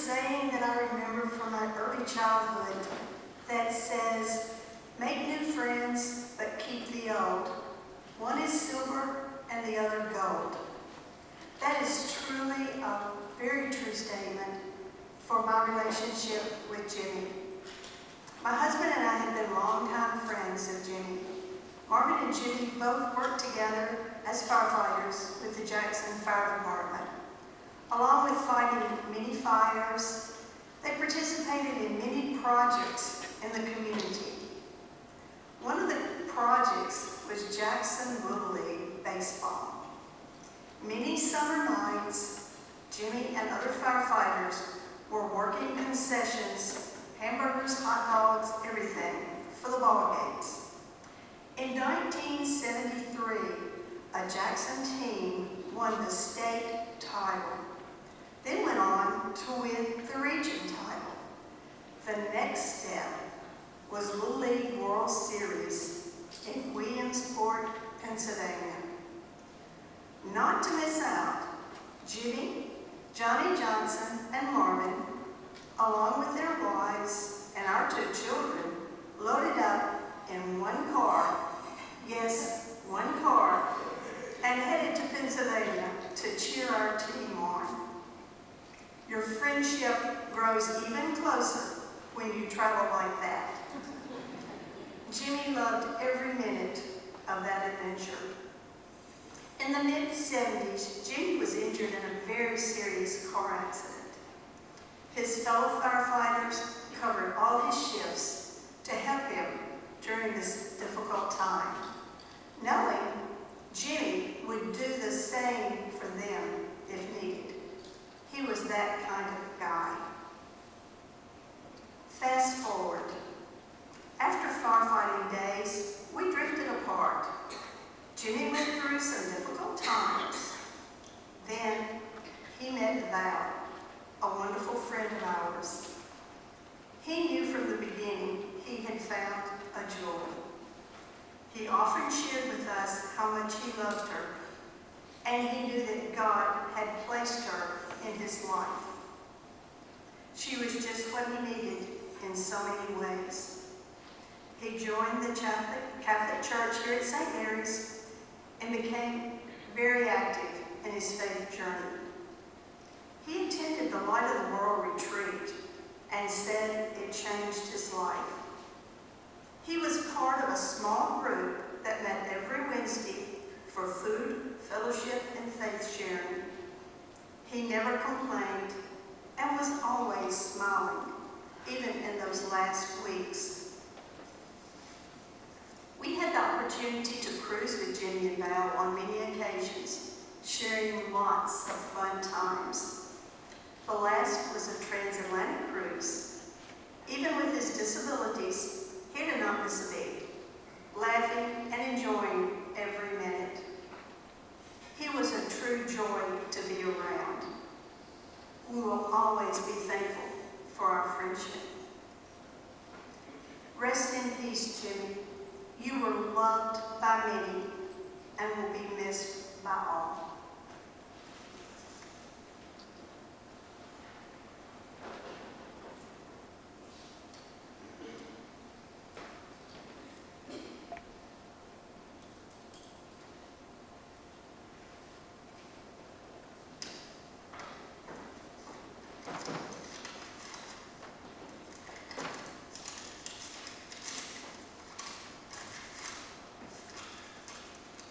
saying that I remember from my early childhood that says, make new friends, but keep the old. One is silver and the other gold. That is truly a very true statement for my relationship with Jimmy. My husband and I have been longtime friends of Jimmy. Marvin and Jimmy both worked together as firefighters with the Jackson Fire Department. Along with fighting many fires, they participated in many projects in the community. One of the projects was Jackson Little League Baseball. Many summer nights, Jimmy and other firefighters were working concessions, hamburgers, hot dogs, everything, for the ball games. In 1973, a Jackson team won the state title, then went on to win the region title. The next step was Little League World Series in Williamsport, Pennsylvania. Not to miss out, Jimmy, Johnny Johnson, and Marvin, along with their wives and our 2 children, loaded up in one car, yes, one car, and headed to Pennsylvania to cheer our team on. Your friendship grows even closer when you travel like that. Jimmy loved every minute of that adventure. In the mid-70s, Jimmy was injured in a very serious car accident. His fellow firefighters covered all his shifts to help him during this difficult time, knowing Jimmy would do the same for them if needed. He was that kind of guy. Fast forward. After firefighting days, we drifted apart. Jimmy went through some difficult times. Then he met Val, a wonderful friend of ours. He knew from the beginning he had found a joy. He often shared with us how much he loved her, and he knew that God had placed her in his life. She was just what he needed in so many ways. He joined the Catholic Church here at St. Mary's and became very active in his faith journey. He attended the Light of the World retreat and said it changed his life. He was part of a small group that met every Wednesday for food, fellowship, and faith sharing. He never complained and was always smiling, even in those last weeks. We had the opportunity to cruise with Jimmy and Val on many occasions, sharing lots of fun times. The last was a transatlantic cruise. Even with his disabilities, he did not miss a beat, laughing and enjoying every minute. He was a true joy to be around. We will always be thankful for our friendship. Rest in peace, Jimmy. You were loved by many and will be missed by all.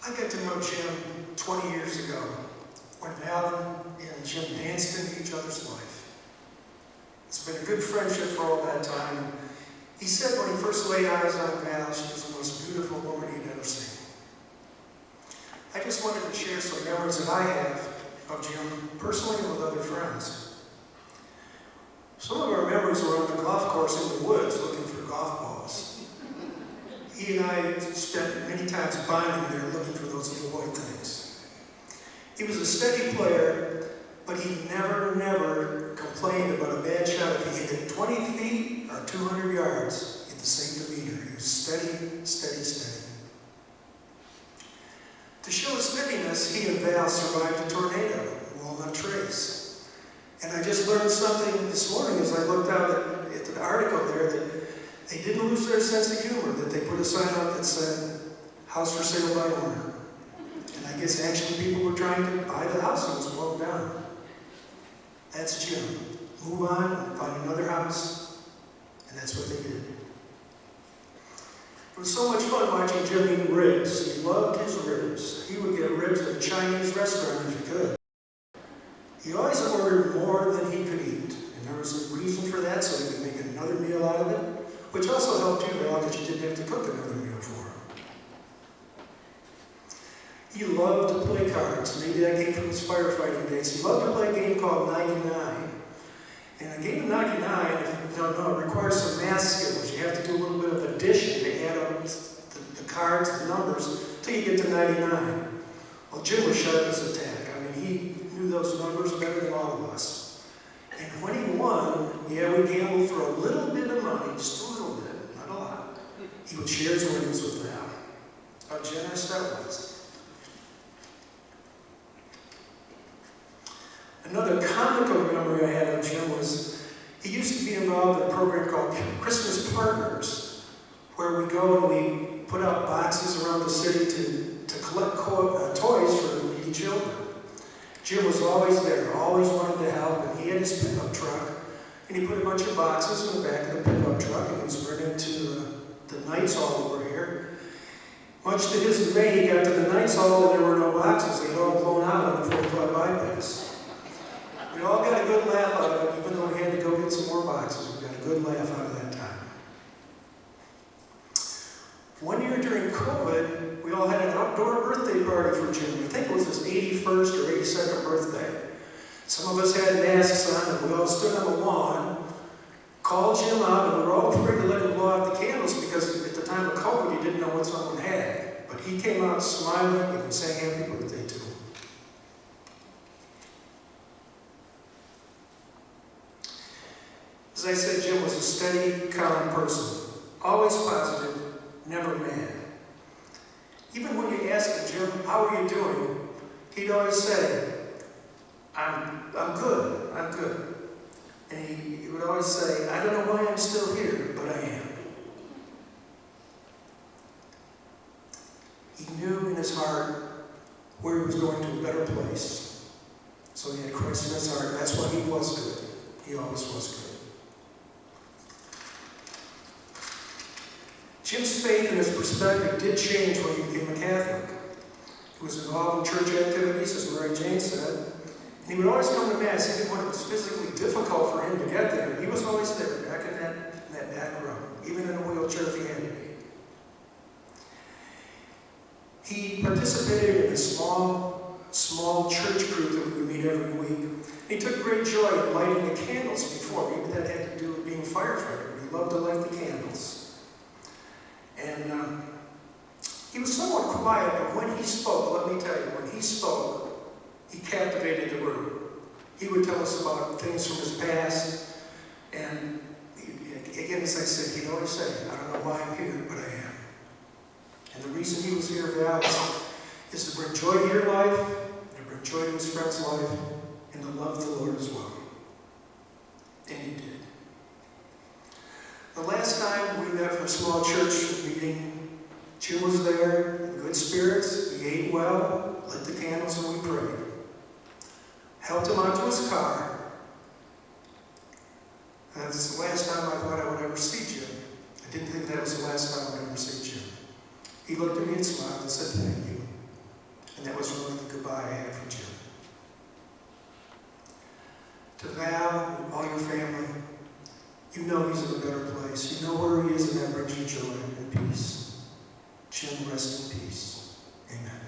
I got to know Jim 20 years ago when Alan and Jim danced into each other's life. It's been a good friendship for all that time. He said when he first laid eyes on Val, she was the most beautiful woman he'd ever seen. I just wanted to share some memories that I have of Jim personally and with other friends. Some of our memories were on the golf course in the woods looking for golf balls. He and I spent many times bonding there looking for those little white things. He was a steady player, but he never complained about a bad shot if he hit it 20 feet or 200 yards in the same demeanor. He was steady, steady, steady. To show his steadiness, he and Val survived a tornado at Walnut Trace. And I just learned something this morning as I looked out at the article there that they didn't lose their sense of humor, that they put a sign up that said, "House for sale by owner." And I guess actually people were trying to buy the house and it was blown down. That's Jim. Move on and find another house. And that's what they did. It was so much fun watching Jim eat ribs. He loved his ribs. He would get ribs at a Chinese restaurant if he could. He always ordered more than he could eat. And there was a reason for that, so he could make another meal out of it, which also helped you out because you didn't have to cook another meal for him. He loved to play cards. Maybe that came from his firefighting days. He loved to play a game called 99. And a game of 99, if you don't know, it requires some math skills. You have to do a little bit of addition to add up the cards, the numbers, till you get to 99. Well, Jim was sharp as a tack. I mean, he knew those numbers better than all of us. And when he won, yeah, we gambled for a little bit of money, just a little bit, not a lot. He would share his winnings with them. How generous that was. Another comical memory I had of Jim was he used to be involved in a program called Christmas Partners, where we go and we put out boxes around the city to collect toys for needy children. Jim was always there, always wanted to help, and he had his pickup truck, and he put a bunch of boxes in the back of the pickup truck, and he was bringing it to the Knights Hall over here. Much to his dismay, he got to the Knights Hall and there were no boxes. They had all blown out on the 45 bypass. We all got a good laugh out of it, even though we had to go get some more boxes. We got a good laugh out of that time. One year during COVID, we all had an outdoor birthday party for Jim. I think it was his 81st or 82nd birthday. Some of us had masks on, and we all stood on the lawn, called Jim out, and we were all afraid to let him blow out the candles because at the time of COVID, you didn't know what someone had. But he came out smiling, and we sang happy birthday to him. As I said, Jim was a steady, calm person, always positive, never mad. Even when you asked him, "Jim, how are you doing?" he'd always say, I'm good. And he would always say, "I don't know why I'm still here, but I am." He knew in his heart where he was going to a better place. So he had Christ in his heart. That's why he was good. He always was good. Jim's faith and his perspective did change when he became a Catholic. He was involved in church activities, as Mary Jane said, and he would always come to Mass, even when it was physically difficult for him to get there. He was always there, back in that back row, even in a wheelchair if he had to be. He participated in a small church group that we would meet every week. He took great joy in lighting the candles before. Maybe that had to do with being a firefighter. He loved to light the candles. And he was somewhat quiet, but when he spoke, let me tell you, when he spoke, he captivated the room. He would tell us about things from his past, and again, as I said, he'd always say, "I don't know why I'm here, but I am." And the reason he was here, Val, is to bring joy to your life, and to bring joy to his friend's life, and to love the Lord as well. And he did. The last time we met for a small church meeting, Jim was there in good spirits. He ate well, lit the candles, and we prayed. Helped him onto his car. And that's the last time I thought I would ever see Jim. I didn't think that was the last time I would ever see Jim. He looked at me and smiled and said, "Thank you." And that was really the goodbye I had for Jim. To Val and all your family, you know he's in a better place. You know where he is, and that brings you joy and peace. Jim, rest in peace. Amen.